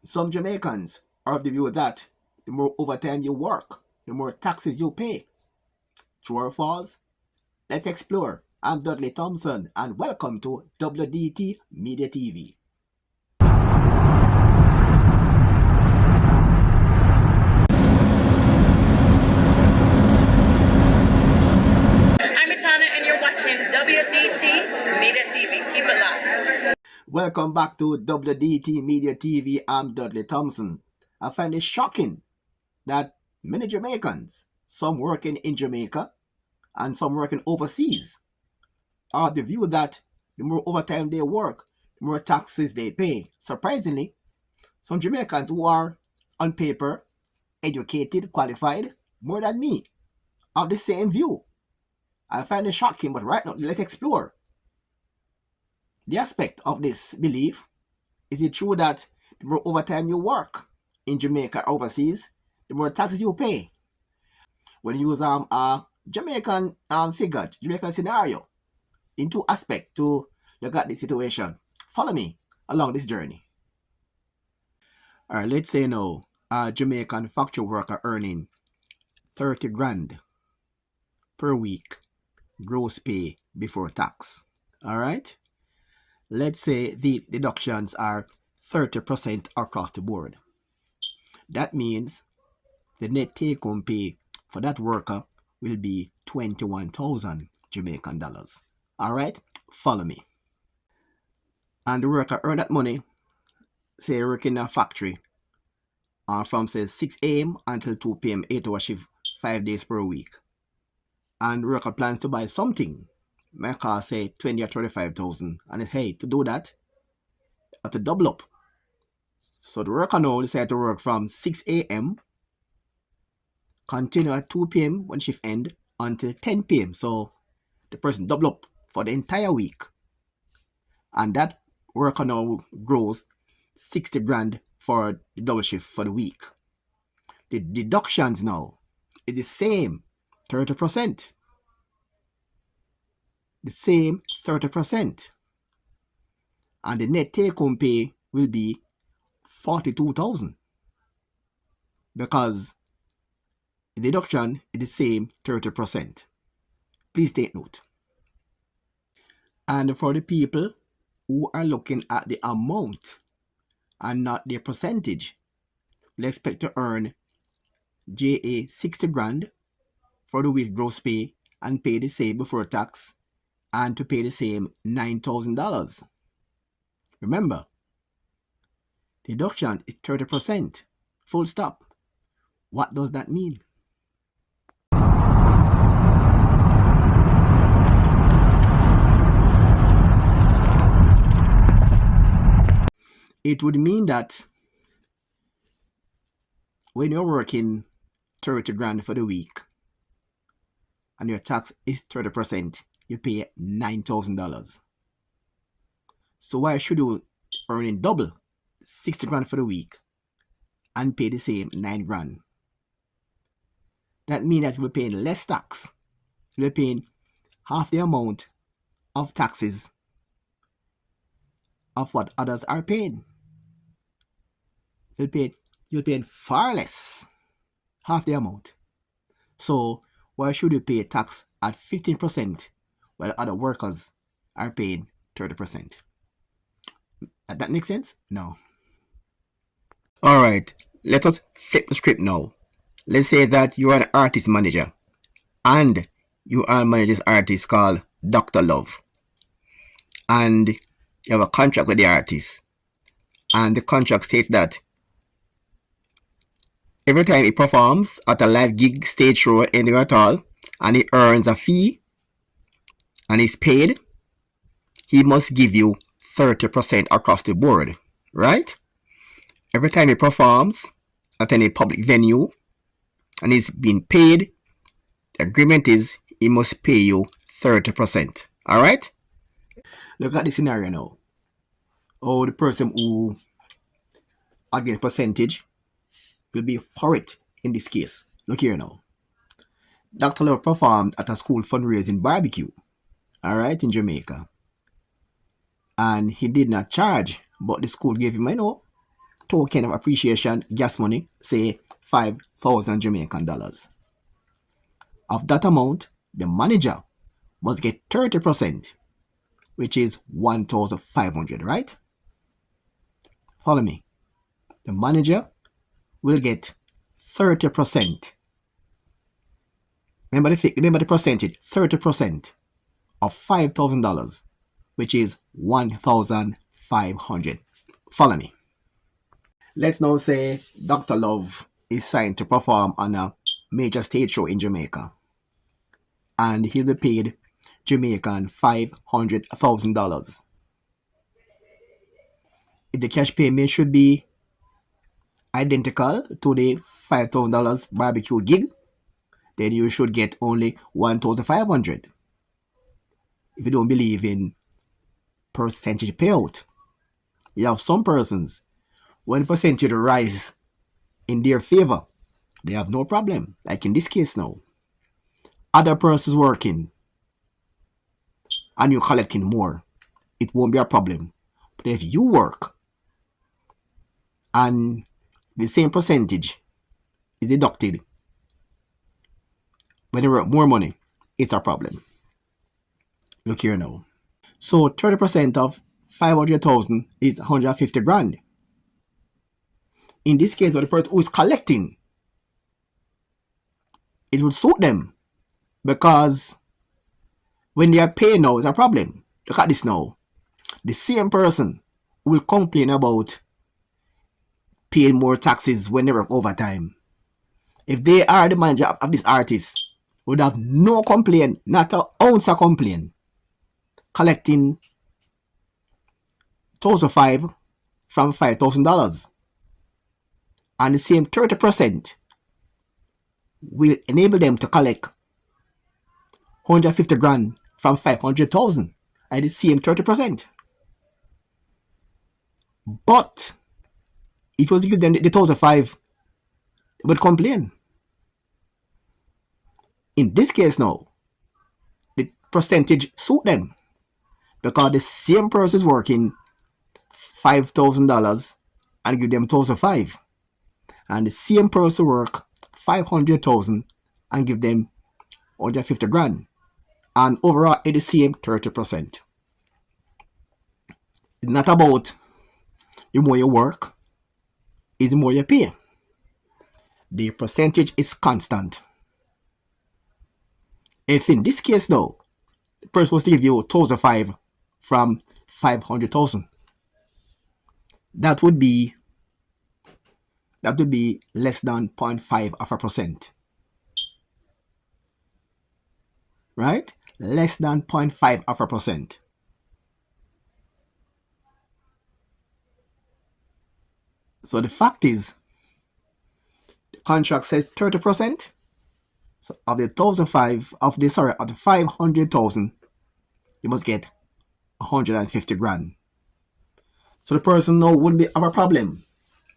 Some Jamaicans are of the view that the more overtime you work, the more taxes you pay. True or false? Let's explore. I'm Dudley Thompson and welcome to WDT Media TV. I'm Etana and you're watching WDT Media TV. Keep it locked. Welcome back to WDT Media TV. I'm Dudley Thompson. I find it shocking that many Jamaicans, some working in Jamaica and some working overseas, are of the view that the more overtime they work, the more taxes they pay. Surprisingly, some Jamaicans who are on paper educated, qualified, more than me, have the same view. I find it shocking, but right now, let's explore the aspect of this belief. Is it true that the more overtime you work in Jamaica or overseas, the more taxes you pay? When you use a Jamaican figure, Jamaican scenario, in two aspects to look at the situation. Follow me along this journey. All right, let's say now a Jamaican factory worker earning 30 grand per week gross pay before tax. All right, let's say the deductions are 30% across the board. That means the net take home pay for that worker will be 21,000 Jamaican dollars. All right, follow me. And the worker earn that money, say working in a factory, from say 6 a.m. until 2 p.m., 8-hour shift, 5 days per week. And the worker plans to buy something, may cost say 20 or 35,000. And hey, to do that, you have to double up. So the worker now decide to work from 6 a.m. continue at 2 p.m. when shift end until 10 p.m. So the person double up for the entire week. And that worker now grows 60 grand for the double shift for the week. The deductions now is the same 30%. The same 30%. And the net take home pay will be 42,000 because the deduction is the same 30%. Please take note. And for the people who are looking at the amount and not their percentage, we expect to earn JA 60 grand for the week gross pay and pay the same before tax and to pay the same $9,000. Remember, deduction is 30%. Full stop. What does that mean? It would mean that when you're working 30 grand for the week and your tax is 30%, you pay $9,000. So why should you earn double, 60 grand for the week and pay the same 9 grand? That means that you'll be paying less tax. You'll be paying half the amount of taxes of what others are paying. You'll pay far less, half the amount. So why should you pay tax at 15% while other workers are paying 30%? That makes sense? No. All right, let us flip the script now. Let's say that you are an artist manager and you are managing this artist called Dr. Love. And you have a contract with the artist. And the contract states that every time he performs at a live gig, stage show, anywhere at all, and he earns a fee and is paid, he must give you 30% across the board, right? Every time he performs at any public venue and he's being paid, the agreement is he must pay you 30%. All right? Look at the scenario now. Oh, the person who again percentage will be for it in this case. Look here now. Dr. Love performed at a school fundraising barbecue, all right, in Jamaica. And he did not charge, but the school gave him, token of appreciation gas money, say 5,000 Jamaican dollars. Of that amount, the manager must get 30%, which is 1,500, right? Follow me. The manager will get 30%. Remember the percentage, 30% of $5,000, which is 1,500. Follow me. Let's now say Dr. Love is signed to perform on a major stage show in Jamaica, and he'll be paid Jamaican $500,000. If the cash payment should be identical to the $5,000 barbecue gig, then you should get only 1,500. If you don't believe in percentage payout, you have some persons, when percentage rise in their favor, they have no problem. Like in this case now, other persons working and you're collecting more, it won't be a problem. But if you work and the same percentage is deducted when you work more money, it's a problem. Look here now. So 30% of 500,000 is 150 grand. In this case, the person who is collecting, it would suit them, because when they are paying now, it's a problem. Look at this now. The same person will complain about paying more taxes when they work overtime. If they are the manager of this artist, would have no complaint, not an ounce of complaint, collecting $1,500 from $5,000. And the same 30% will enable them to collect 150 grand from 500,000 at the same 30%. But if you give them the 1,500, they would complain. In this case now, the percentage suit them, because the same person is working $5,000 and give them 1,500, and the same person work 500,000 and give them 150 grand, and overall it's the same 30%. It's not about the more you work, it's the more you pay. The percentage is constant. If in this case though, the person was to give you 1,500 from 500,000, that would be less than 0.5%. Right? Less than 0.5%. So the fact is, the contract says 30%. So of the 500,000, you must get 150 grand. So the person now wouldn't have a problem.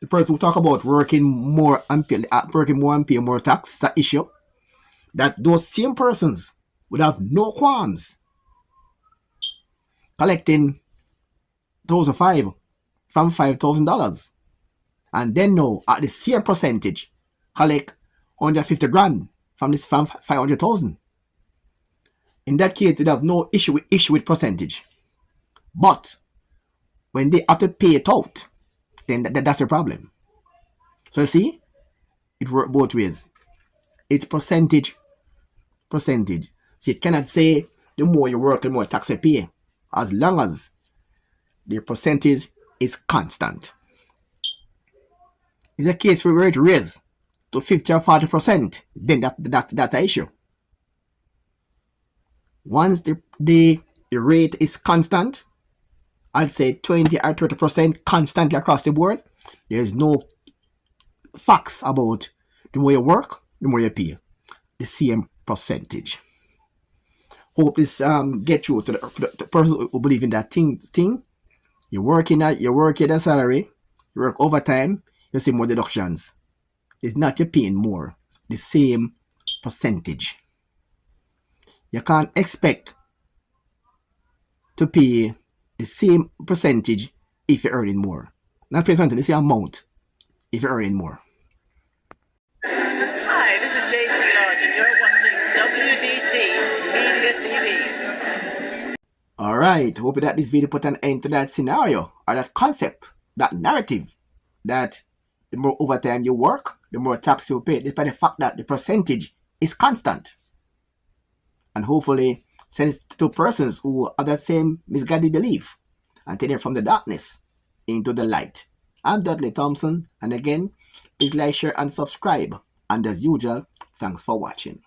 The person who talk about working more and pay more tax is an issue that those same persons would have no qualms collecting 1,500 from $5,000, and then now at the same percentage collect 150 grand from 500,000. In that case, you'd have no issue with percentage. But when they have to pay it out, then that's the problem. So you see, it works both ways. It's percentage. So you cannot say the more you work, the more tax you pay, as long as the percentage is constant. It's a case where it raise to 50 or 40%, then that's an issue. Once the rate is constant, I'd say 20 or 30% constantly across the board, there's no facts about the more you work, the more you pay. The same percentage. Hope this get through to the person who believe in that thing. You work in a salary, you work overtime, you see more deductions. It's not you paying more, the same percentage. You can't expect to pay the same percentage if you're earning more. Not pay attention to the amount if you're earning more. Hi, this is JC Lodge, and you're watching WDT Media TV. Alright, hope that this video put an end to that scenario or that concept, that narrative, that the more overtime you work, the more tax you pay, despite the fact that the percentage is constant. And hopefully send it to persons who have that same misguided belief and take them from the darkness into the light. I'm Dudley Thompson, and again, please like, share, and subscribe. And as usual, thanks for watching.